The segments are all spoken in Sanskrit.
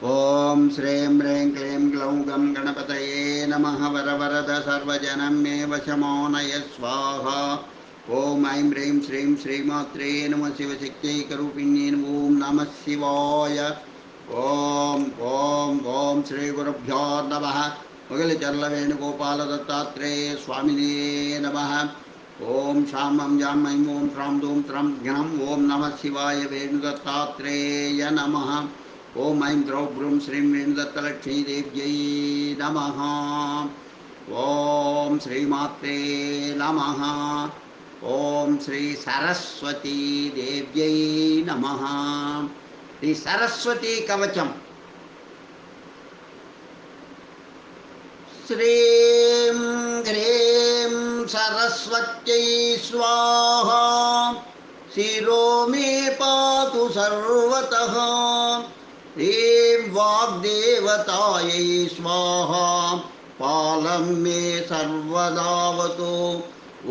ओम श्रीं ह्रीं क्लीं ग्लौं गं गणपतये नमः। वरवरद सर्वजनं मे वशमो नय स्वाहा। ओम ऐं ह्रीं श्रीं श्रीमात्रे नमः। शिवशक्त्यैकरूपिण्ये ओम नमः शिवाय। ओम ओम ओम श्री गुरुभ्यो नमः। मुगलचर्ल वेणुगोपाल दत्तात्रेय स्वामिने नमः। ओम शामं जां ऐं ओं श्रां दूं त्रं घ्नं ओम नमः शिवाय वेणुदत्तात्रेय नमः। ओम ऐं द्रौ ब्रूं श्रीं वेणुदत्तलक्ष्मीदेव्यै नमः। ओम श्रीमात्रे नमः। ओम श्री सरस्वती देव्यै नमः। श्री सरस्वती कवचम्। श्रीं ह्रीं सरस्वत्यै स्वाहा। शिरो मे पातु सर्वतः। ह्रीं वाग्देवतायै स्वाहा। पालं मे सर्वदावतु।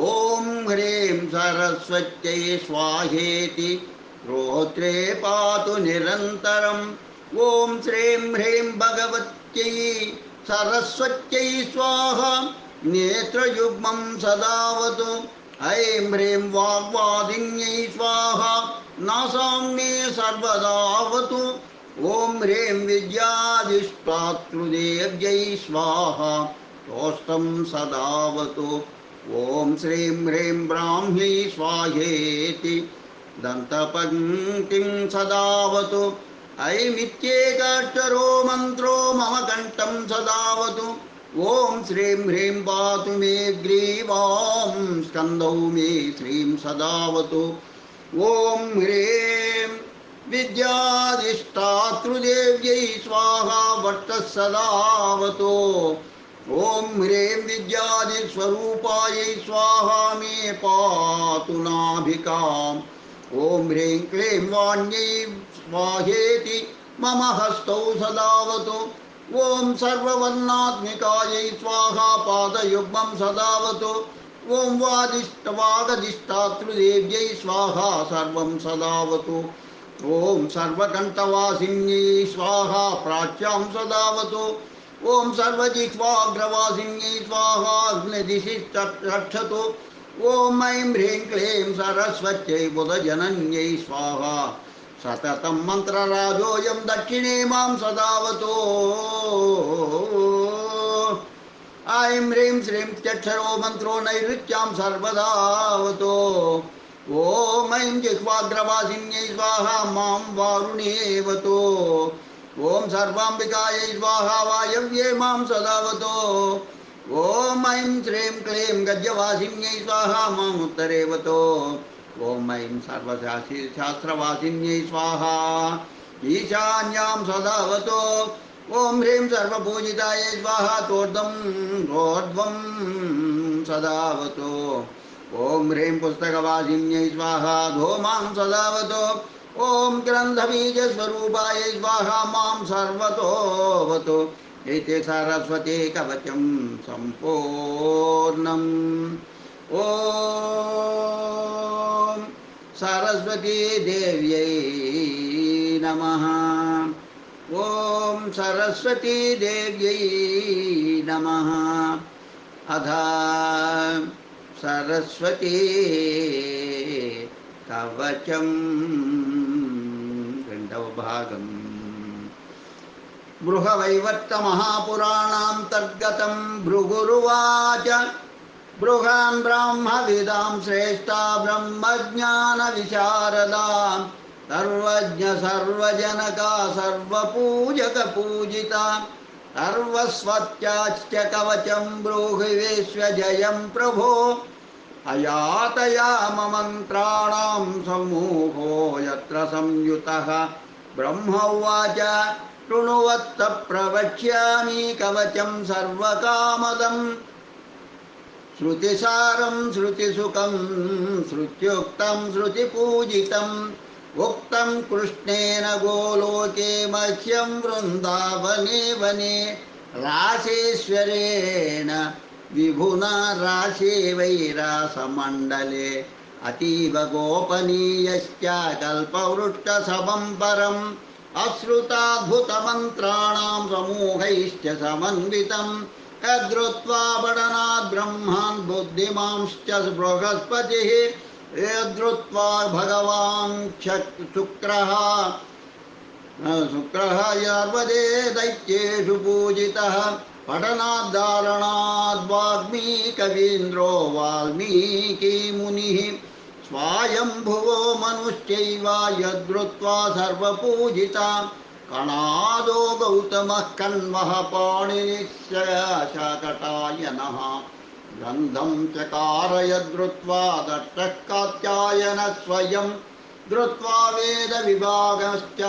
ॐ ह्रीं सरस्वत्यै स्वाहेति श्रोत्रे पातु निरन्तरम्। ॐ श्रीं ह्रीं भगवत्यै सरस्वत्यै स्वाहा। नेत्रयुग्मं सदावतु। ऐं ह्रीं वाग्वादिन्यै स्वाहा। नासां मे सर्वदावतु। ॐ ह्रीं विद्याधिष्ठातृदेव्यै स्वाहा। तोष्टं सदावतु। ॐ श्रीं ह्रीं ब्राह्म्यै स्वाहेति दन्तपङ्क्तिं सदावतु। ऐमित्येकाक्षरो मन्त्रो मम कण्ठं सदावतु। ॐ श्रीं ह्रीं पातु मे ग्रीवां स्कन्धौ मे श्रीं सदावतु। ॐ ह्रीं विद्याधिष्ठातृदेव्यै स्वाहा। वट्टः सदावतु। ॐ ह्रीं विद्यादिस्वरूपायै स्वाहा। मे पातु नाभिकाम्। ॐ ह्रीं क्लीं वाण्यै स्वाहेति मम हस्तौ सदावतु। ॐ सर्ववर्णात्मिकायै स्वाहा। पादयुग्मं सदावतु। ॐ वागधिष्ठातृदेव्यै स्वाहा। सर्वं सदावतु। ॐ सर्वकण्ठवासिन्यै स्वाहा। प्राच्यां सदावतु। ॐ सर्वजिह्वाग्रवासिन्यै स्वाहा। अग्निदिशि रक्षतु। ॐ ऐं ह्रीं क्लीं सरस्वत्यै बुधजनन्यै स्वाहा। सततं मन्त्रराजोऽयं दक्षिणे मां सदावतु। ऐं ह्रीं श्रीं त्यक्षरो मन्त्रो नैऋत्यां सर्वदावतु। ॐ ऐं जिह्वाग्रवासिन्यै स्वाहा। मां वारुणेवतु। ॐ सर्वाम्बिकायै स्वाहा। वायव्ये मां सदावतु। ॐ ऐं श्रीं क्लीं गजवासिन्यै स्वाहा। माम् उत्तरेवतु। ॐ ऐं सर्वशास्त्रवासिन्यै स्वाहा। ईशान्यां सदावतु। ॐ ह्रीं सर्वपूजितायै स्वाहा। तोर्ध्वं सदावतु। ॐ ह्रीं पुस्तकवासिन्यै स्वाहा। धूमां सदावतु। ॐ ग्रन्थबीजस्वरूपायै स्वाहा। मां सर्वतोऽवतु। इति सरस्वती कवचं सम्पूर्णम्। ॐ सरस्वती देव्यै नमः। ॐ सरस्वती देव्यै नमः। अथ सरस्वती कवचं రెండవ భాగం। बृहवैवर्तमहापुराणान्तर्गतं भृगुरुवाच। बृहान् ब्राह्मविदां श्रेष्ठा ब्रह्मज्ञानविशारदा। सर्वज्ञ सर्वजनका सर्वपूजकपूजिता। सर्वस्वत्याश्च कवचं ब्रूहि विश्वजयं प्रभो। अयातयाममन्त्राणां सम्मूहो यत्र संयुतः। ब्रह्म उवाच शृणुवत्त प्रवक्ष्यामि कवचं सर्वकामदम्। श्रुतिसारं श्रुतिसुखं श्रुत्युक्तं श्रुतिपूजितम्। उक्तं कृष्णेन गोलोके मह्यं वृन्दावने वने। राशेश्वरेण विभुना राशे वैरासमण्डले। अतीव गोपनीयश्च कल्पवृक्षसमं परम्। अश्रुताद्भुतमन्त्राणां समूहैश्च समन्वितं यद्रुत्वा पठनात् ब्रह्मान् बुद्धिमांश्च बृहस्पतिः यद्रुत्वा भगवान् शुक्रः यार्वदे दैत्येषु पूजितः पठनाद्धारणाद् वाग्मीकवीन्द्रो वाल्मीकिमुनिः स्वायम्भुवो मनुश्चैव यद्रुत्वा सर्वपूजिता कणादो गौतमः कण्वः पाणिनिश्च शाकटायनः गन्धं चकार यद्रुत्वा दट्टः कात्यायनः स्वयं धृत्वा वेदविभागश्च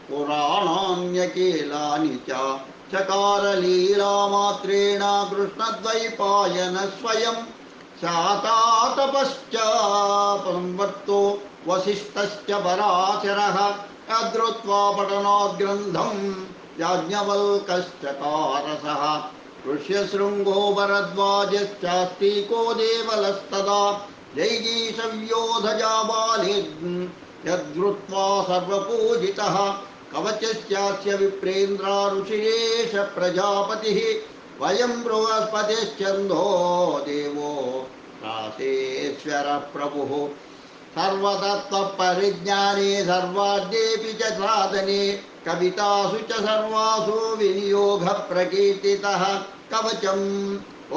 पुराणान्यकीलानि च चकारलीलामात्रेण कृष्णद्वैपायनः स्वयं शातातपश्च संवर्तो वसिष्ठश्च पराशरः यद्रुत्वा पठनाद्ग्रन्थं याज्ञवल्क्यश्चकारसः ऋष्यशृङ्गो भरद्वाजश्चास्तिको देवलस्तदा जैगीषव्योधजाबालि यद्रुत्वा सर्वपूजितः कवचस्यास्य विप्रेन्द्रा ऋषिरेश प्रजापतिः वयं बृहस्पतिश्चन्दो देवो रासेश्वरः प्रभुः सर्वतत्त्वपरिज्ञाने सर्वाद्येऽपि च साधने कवितासु च सर्वासु विनियोगः प्रकीर्तितः कवचम्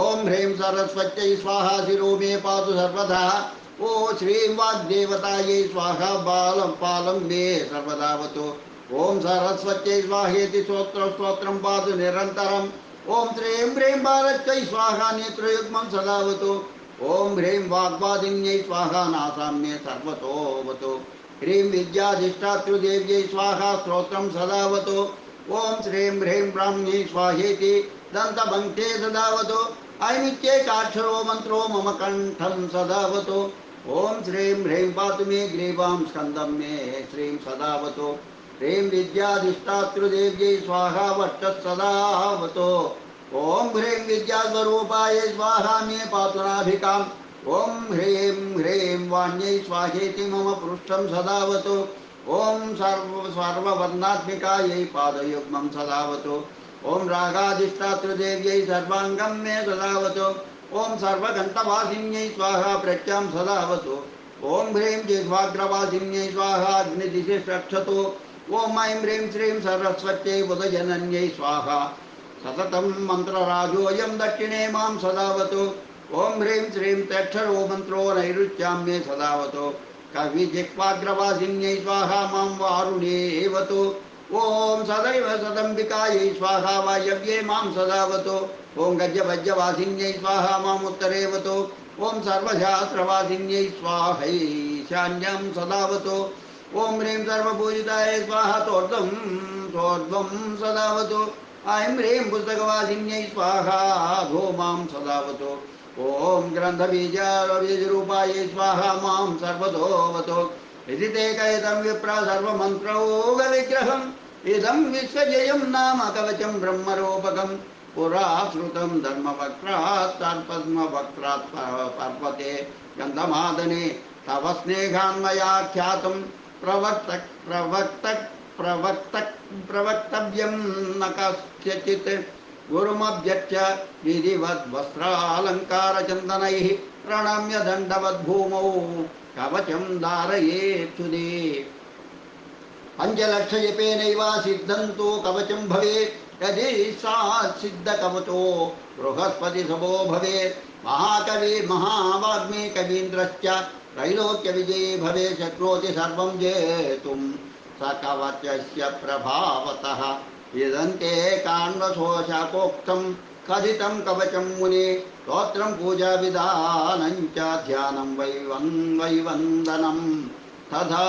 ओं ह्रीं सरस्वत्यै स्वाहा शिरो मे पातु सर्वदा ओ श्रीं वाग्देवतायै स्वाहा बालं पालं मे सर्वदावतु ओं सरस्वत्यै स्वाहेति स्तोत्रं पातु निरन्तरम् ओं श्रीं ह्रीं बालच्यै स्वाहा नेत्रयुग्मं सदावतु ओं ह्रीं वाग्वादिन्यै स्वाहा नासाम्ये सर्वतोऽवतु ह्रीं विद्याधिष्ठातृदेव्यै स्वाहा स्तोत्रं सदावतु ओं श्रीं ह्रीं ब्राह्म्यै स्वाहेति दन्तभङ्क्ते सदावतु ऐमित्येकाक्षरो मन्त्रो मम कण्ठं सदावतु ओं श्रीं ह्रीं पातु मे ग्रीवां स्कन्दं मे श्रीं सदावतु ह्रीं विद्याधिष्ठातृदेव्यै स्वाहा वट्टः सदावतु ओं ह्रीं विद्यास्वरूपायै स्वाहा मे पातु नाभिकाम् ओं ह्रीं ह्रीं वाण्यै स्वाहेति मम पृष्ठं सदावतु ओं सर्ववर्णात्मिकायै पादयुग्मं सदावतु ओं रागाधिष्ठातृदेव्यै सर्वाङ्गं मे सदावतु ओं सर्वघण्टवासिन्यै स्वाहा प्रत्यां सदावतु ओं ह्रीं जिह्वाग्रवासिन्यै स्वाहा अग्निदिशि रक्षतु ओं ऐं ह्रीं श्रीं सरस्वत्यै बुधजनन्यै स्वाहा सततं मन्त्रराजोऽयं दक्षिणे मां सदावतु ओं ह्रीं श्रीं त्र्यक्षरो मन्त्रो नैऋत्यां मे सदावतु कविजिह्वाग्रवासिन्यै स्वाहा मां वारुणेवतु ओं सदैव सदम्बिकायै स्वाहा वायव्ये मां सदावतु ओं गजवज्रवासिन्यै स्वाहा माम् उत्तरेवतु ओं सर्वशास्त्रवासिन्यै स्वाहैशान्यं सदावतु ओं ह्रीं सर्वपूजिताय स्वाहा तोर्ध्वं सदावतु ऐं ह्रीं पुस्तकवासिन्यै स्वाहा धूमां सदावतु ओं ग्रन्थबीजरूपायै स्वाहा मां सर्वतोऽवतु इति ते कथितं विप्रा सर्वमन्त्रौघविग्रहम् इदं विश्वजयं नाम कवचं ब्रह्मरूपकं पुरा श्रुतं धर्मवक्त्रात् पद्मवक्त्रात् पर्वते गन्धमादने तव स्नेहान्मया ख्यातं प्रवक्तव्यं न कस्यचित् गुरुमभ्यर्च्य विधिवद्वस्त्रालङ्कारचन्दनैः प्रणम्य दण्डवद्भूमौ कवचं धारयेत्सुदे पञ्चलक्षजपेनैव सिद्धन्तु कवचं भवेत् यदि सा सिद्धकवचो बृहस्पतिसभो भवेत् महाकवि महावाग्मी कवीन्द्रश्च त्रैलोक्यविजयी भवेत् शक्नोति सर्वं जेतुं स कवचस्य प्रभावतः इदन्ते काण्वशोषकोक्तं कथितं कवचं मुने स्तोत्रं पूजाविधानं च ध्यानं वैवन्दनं तथा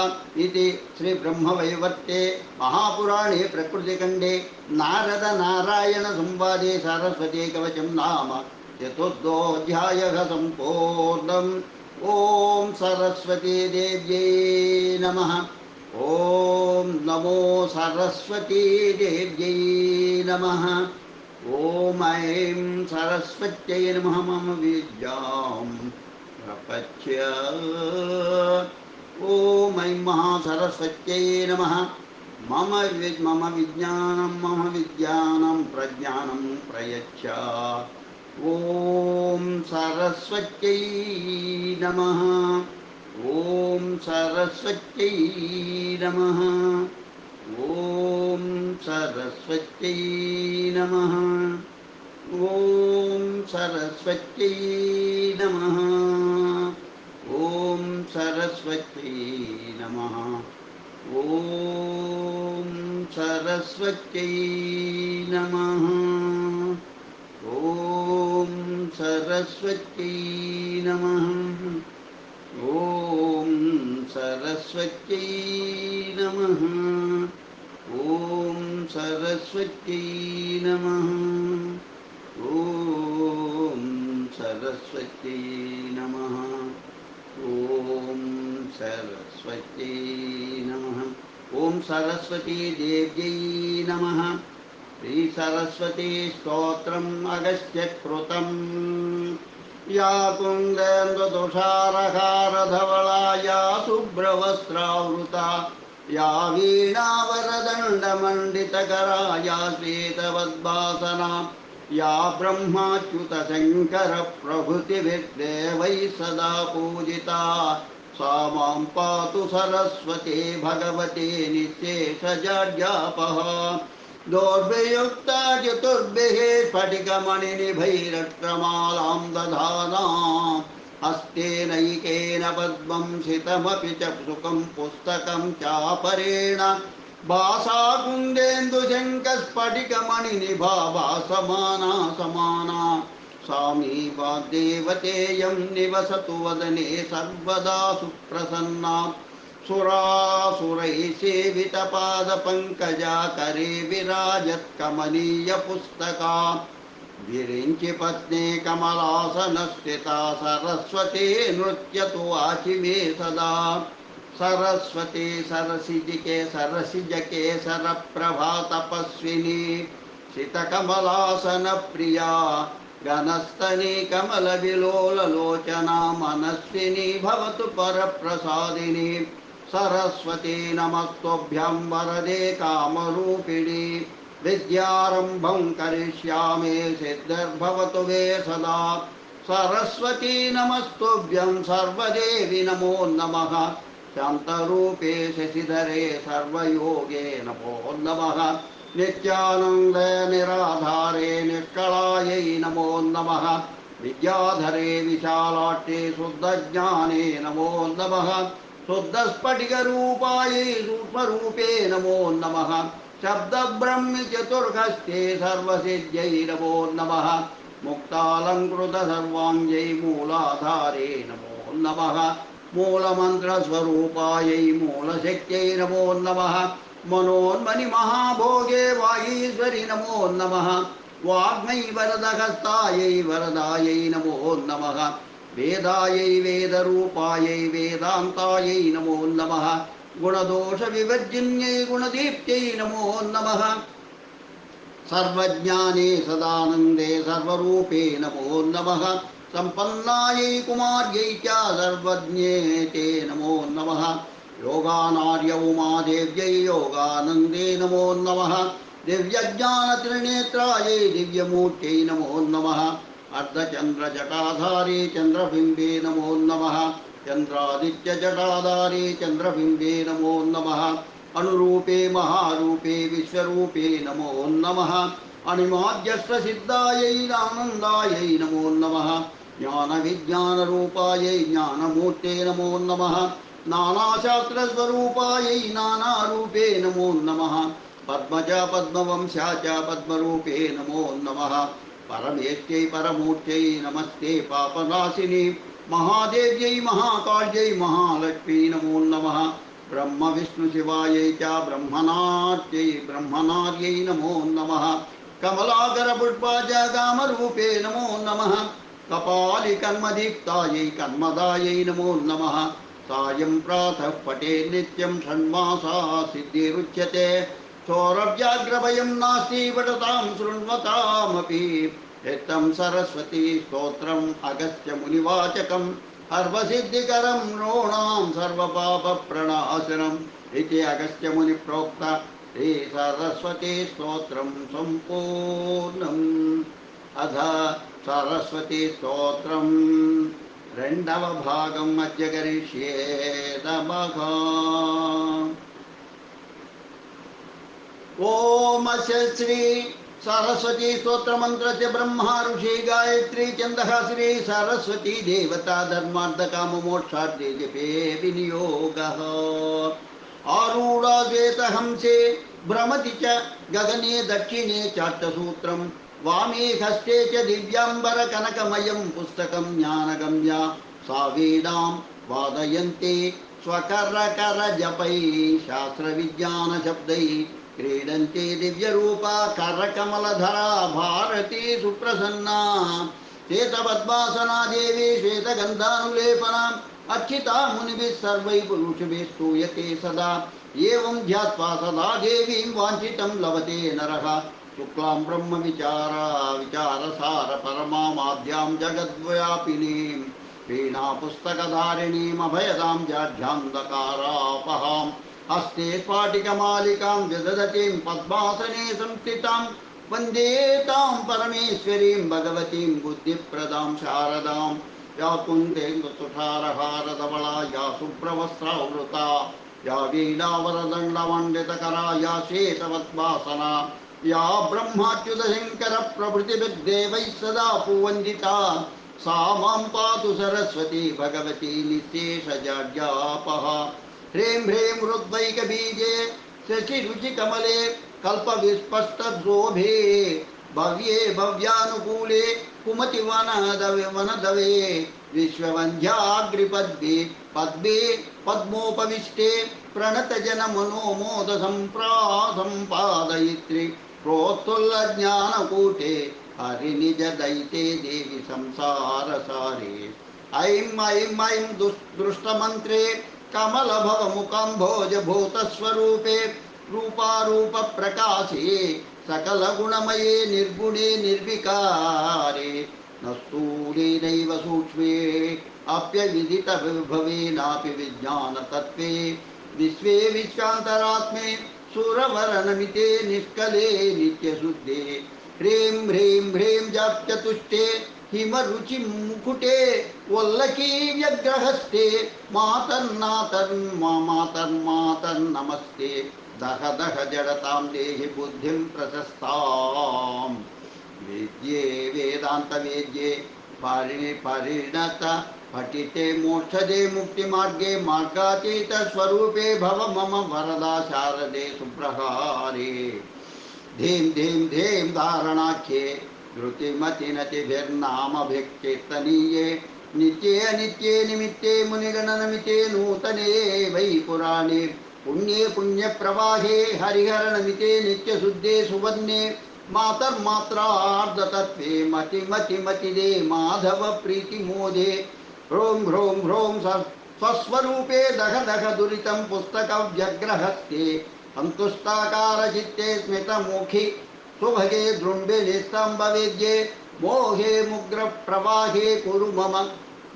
इति श्रीब्रह्मवैवर्ते महापुराणे प्रकृतिखण्डे नारदनारायणसंवादे सरस्वती कवचं नाम चतुर्थोऽध्यायः सम्पूर्णम् ॐ सरस्वती देव्यै नमः। ॐ नमो सरस्वती देव्यै नमः। ॐ ऐं सरस्वत्यै नमः मम विद्यां प्रपच्य। ॐ ऐं महासरस्वत्यै नमः। मम विज्ञानं प्रज्ञानं प्रयच्छ। ॐ सरस्वत्यै नमः। ॐ सरस्वत्यै नमः। ॐ सरस्वत्यै नमः। ॐ सरस्वत्यै नमः। ॐ सरस्वत्यै नमः। ॐ सरस्वत्यै नमः। ॐ सरस्वत्यै नमः। ॐ सरस्वत्यै नमः। ॐ सरस्वत्यै नमः। ॐ सरस्वत्यै नमः। ॐ सरस्वत्यै नमः। ॐ सरस्वती देव्यै नमः। श्रीसरस्वती स्तोत्रम् अगस्त्यकृतम्। या कुन्देन्दुतुषारहारधवला या शुभ्रवस्त्रावृता या वीणावरदण्डमण्डितकरा या श्वेतवद्वासना या ब्रह्माच्युतशङ्करप्रभृतिभिर्देवैः सदा पूजिता सा मां पातु सरस्वती भगवती निःशेषजाड्यापः। दोर्भिर्युक्ता चतुर्भिः स्फटिकमणिनिभैरक्तमालां दधाना हस्तेनैकेन पद्मं सितमपि च सुखं पुस्तकं चापरेण भासा कुन्देन्दुशङ्खस्फटिकमणिनिभा भासमाना समाना सा मे वाग्देवतेयं निवसतु वदने सर्वदा सुप्रसन्ना। सुरासुरैः सेवितपादपङ्कजा करे विराजत्कमनीयपुस्तका विरिञ्चि पत्नी कमलासनस्थिता सरस्वती नृत्यतु वाचि मे सदा। सरस्वती सरसिजके सरप्रभा तपस्विनी सितकमलासनप्रिया घनस्तनी कमलविलोललोचना मनस्विनी भवतु परप्रसादिनी। सरस्वती नमस्तुभ्यं वरदे कामरूपिणी विद्यारम्भं करिष्यामि सिद्धिर्भवतु मे सदा। सरस्वती नमस्तुभ्यं सर्वदेवी नमो नमः। शान्तरूपे शशिधरे सर्वयोगे नमो नमः। नित्यानन्दे निराधारे निष्कलायै नमो नमः। विद्याधरे विशालाट्ये शुद्धज्ञाने नमो नमः। शुद्धस्फटिकरूपायै सूक्ष्मरूपे नमो नमः। शब्दब्रह्मि चतुर्हस्ते सर्वसिद्ध्यै नमो नमः। मुक्तालङ्कृतसर्वाङ्ग्यै मूलाधारे नमो नमः। मूलमन्त्रस्वरूपायै मूलशक्त्यै नमो नमः। मनोन्मणिमहाभोगे वागीश्वरि नमो नमः। वाग्मै वरदहस्तायै वरदायै नमो नमः। वेदायै वेदरूपायै वेदान्तायै नमो नमः। गुणदोषविवर्जिन्यै गुणदीप्त्यै नमो नमः। सर्वज्ञाने सदानन्दे सर्वरूपे नमो नमः। सम्पन्नायै कुमार्यै च सर्वज्ञे ते नमो नमः। योगानार्य उमादेव्यै योगानन्दे नमो नमः। दिव्यज्ञानत्रिनेत्रायै दिव्यमूर्त्यै नमो नमः। अर्धचन्द्रजटाधारे चन्द्रबिम्बे नमो नमः। चन्द्रादित्यजटाधारे चन्द्रबिम्बे नमो नमः। अनुरूपे महारूपे विश्वरूपे नमो नमः। अणिमाद्यष्टसिद्धायै आनन्दायै नमो नमः। ज्ञानविज्ञानरूपायै ज्ञानमूर्ते नमो नमः। नानाशास्त्रस्वरूपायै नानारूपे नमो नमः। पद्मज पद्मवंशा च पद्मरूपे नमो नमः। परमेष्ट्यै परमूर्त्यै नमस्ते पापनाशिनी महादेव्यै महाकाल्यै महालक्ष्मी नमो नमः। ब्रह्म विष्णु शिवायै च ब्रह्मणार्यै ब्रह्मणार्यै नमो नमः। कमलाकरपुष्पाय कामरूपे नमो नमः। कपालि कर्मदीप्तायै कर्मदायै नमो नमः। सायं प्रातः पठे नित्यं षण्मासा सिद्धिरुच्यते। सौरभ्याग्रभयं नास्ति पठतां शृण्वतामपि। एतं सरस्वती स्तोत्रम् अगस्त्यमुनिवाचकम् सर्वसिद्धिकरं नॄणां सर्वपापप्रणाशनम् इति अगस्त्यमुनि प्रोक्त श्री सरस्वती स्तोत्रं संपूर्णम्। अथ सरस्वती स्तोत्रं రెండవ భాగం మధ్య కరిష్యే నమః। ఓం అస్య శ్రీ सरस्वती स्तोत्र मंत्र से ब्रह्मा ऋषि गायत्री चंदः श्री सरस्वती देवता धर्मार्थ काम मोक्षार्थे जपे विनियोगः। आरूढ़ श्वेत हंसे भ्रमति च गगने दक्षिणे चाट्टसूत्रं वामे हस्ते च दिव्यांबर कनकमयं पुस्तकं ज्ञानगम्या सा वेदां वादयन्ते स्वकर्रकर जपै शास्त्र विज्ञान शब्दै क्रीडन्ते दिव्यरूपा करकमलधरा भारती सुप्रसन्ना श्वेतपद्मासना देवी श्वेतगन्धानुलेपना अर्चिता मुनिभिः सर्वैः पुरुषभिः स्तूयते सदा। एवं ध्यात्वा सदा देवीं वाञ्छितं लभते नरः। शुक्लां ब्रह्म विचारसार परमामाद्यां जगद्व्यापिनीं वीणा पुस्तकधारिणीम् अभयदां जाढ्यान्धकारापहाम् हस्ते स्फाटिकमालिकां विदधतीं पद्मासने संस्थितां वन्दे तां परमेश्वरीं भगवतीं बुद्धिप्रदां शारदां। या कुन्देन्दुतुषारहारधवला या शुभ्रवस्त्रावृता या वीणावरदण्डमण्डितकरा या श्वेतपद्मासना या ब्रह्माच्युतशङ्करप्रभृतिभिर्देवैः सदा पूवन्दिता सा मां पातु सरस्वती भगवती निःशेषजाड्यापहा। ह्रीं ह्रीं हृद्वैकबीजे शशिरुचिकमले कल्पविस्पष्टशोभे भव्ये भव्यानुकूले कुमतिवनदवे विश्ववन्ध्याग्रिपद्मे पद्मे पद्मोपविष्टे प्रणतजनमनोमोदसम्पादयित्री प्रोत्तुल्लज्ञानकूटे हरिनिजदयिते देवी संसारसारे। ऐं ऐं ऐं दृष्टमन्त्रे कमलभवमुकाम्भोज भूतस्वरूपे रूपारूप प्रकाशे सकलगुणमये निर्गुणे निर्विकारे न स्थूले नैव सूक्ष्मे अप्यविदितविभवेनापि विज्ञानतत्त्वे विश्वे विश्वान्तरात्मे सुरवरनमिते निष्कले नित्यशुद्धे। ह्रीं ह्रीं ह्रीं जाप्यतुष्टे हिमरुचि मुकुटे वल्लकी व्यग्रहस्ते मातर्नमस्ते दह दह जडतां देहि बुद्धिं प्रशस्तां। वेद्ये वेदांत वेद्ये परिणत पठिते मोक्षदे मुक्तिमार्गे मार्गातीत स्वरूपे भव मम वरदा शारदे सुप्रहारे। धीं धीं धीं धारणाख्ये धृतिमतिनतिभिर्नामभिकीर्तनीये नित्ये अनित्ये निमित्ते मुनिगणनमिते नूतने वै पुराणे पुण्ये पुण्यप्रवाहे हरिहरनमिते नित्यशुद्धे सुवन्ने मातर्मात्रार्धतत्त्वे मतिमतिमतिदे माधव प्रीतिमोदे। ह्रों ह्रों ह्रों स्वस्वरूपे दह दह दुरितं पुस्तकव्यग्रहस्ते सन्तुष्टाकारचित्ते स्मितमुखि सुभगे दृम्बिनि स्तम्भवेद्ये मोहे मुग्रप्रवाहे कुरु मम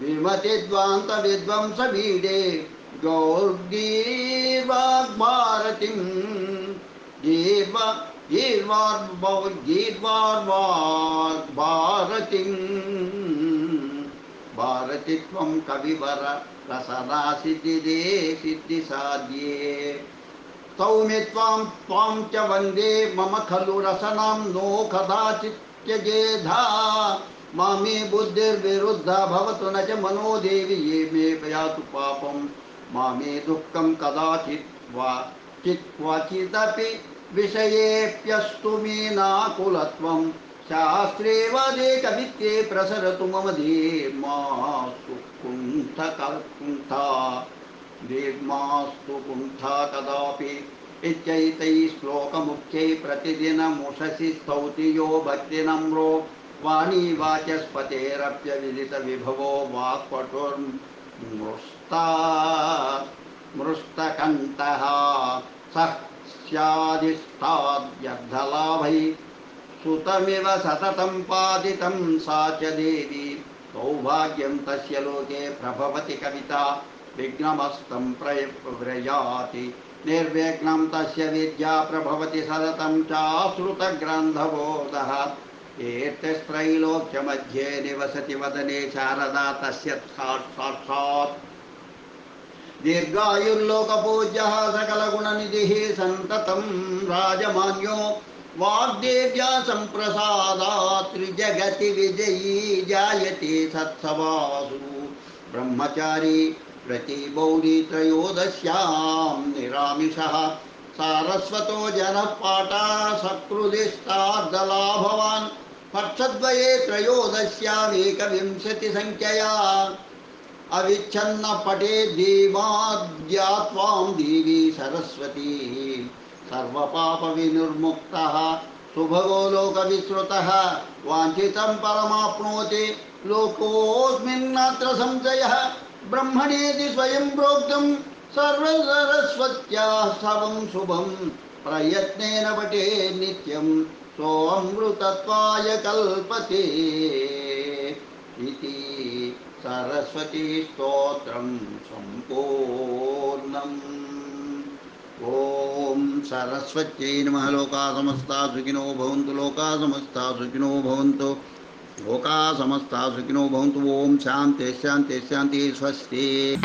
विमतिद्वान्तविध्वंसबीडे गौर्गीर्वाग्भारतीं गीर्वाग्भारतीं भारति त्वं कविवर रसना सिद्धिदे सिद्धिसाध्ये। सौम्य त्वां च वन्दे मम खलु रसनां नो कदाचित् त्यजेधा। मामे बुद्धिर्विरुद्धा भवतु न च मनो देवी ये मे यातु पापं मामे दुःखं कदाचित् वा क्वचिदपि विषयेऽप्यस्तु मे नाकुलत्वं। शास्त्रे वदे कवित्वे प्रसरतु मम धीर्मास्तु कुण्ठा कदापि। इत्यैतैः श्लोकमुख्यैः प्रतिदिनमुषसि स्तौति यो भक्तिनम्रो वाणी वाचस्पतेरप्यविदितविभवो वाक्पटुर्मृष्टकण्ठः सः स्यादिष्टाद्यर्धलाभैः सुतमिव सततं पादितं सा च देवी। सौभाग्यं तस्य लोके प्रभवति कविता विघ्नमस्तं प्रव्रजाति निर्विघ्नं तस्य विद्या प्रभवति सततं चाश्रुतग्रन्थबोधः कीर्तिस्त्रैलोक्यमध्ये निवसति वदने शारदा तस्य साक्षात् दीर्घायुर्लोकपूज्यः सकलगुणनिधिः सन्ततं राजमान्यो वाग्देव्या सम्प्रसादात् त्रिजगति विजयी जायते सत्सवासु ब्रह्मचारी प्रतिबौधि त्रयोदश्यां निरामिषः सारस्वतो जनः पाठा सकृदिष्टार्धलाभवान् पक्षद्वये त्रयोदश्यामेकविंशतिसङ्ख्यया अविच्छन्न पटे देवाद्यात्वां देवी सरस्वती सर्वपाप विनिर्मुक्तः सुभगो लोकविश्रुतः वाञ्छितं परमाप्नोति लोकोऽस्मिन्नात्र संशयः ब्रह्मणेति स्वयं प्रोक्तं सर्वसरस्वत्याः सर्वं शुभं प्रयत्नेन पठे नित्यं सोऽमृतत्वाय कल्पते इति सरस्वती स्तोत्रं सम्पूर्णम्। ओम सरस्वत्यै नमः। लोकाः समस्ताः सुखिनो भवन्तु। लोकाः समस्ताः सुखिनो भवन्तु। लोकाः समस्ताः सुखिनो भवन्तु। ओम शान्तिः शान्तिः शान्तिः। स्वस्ति।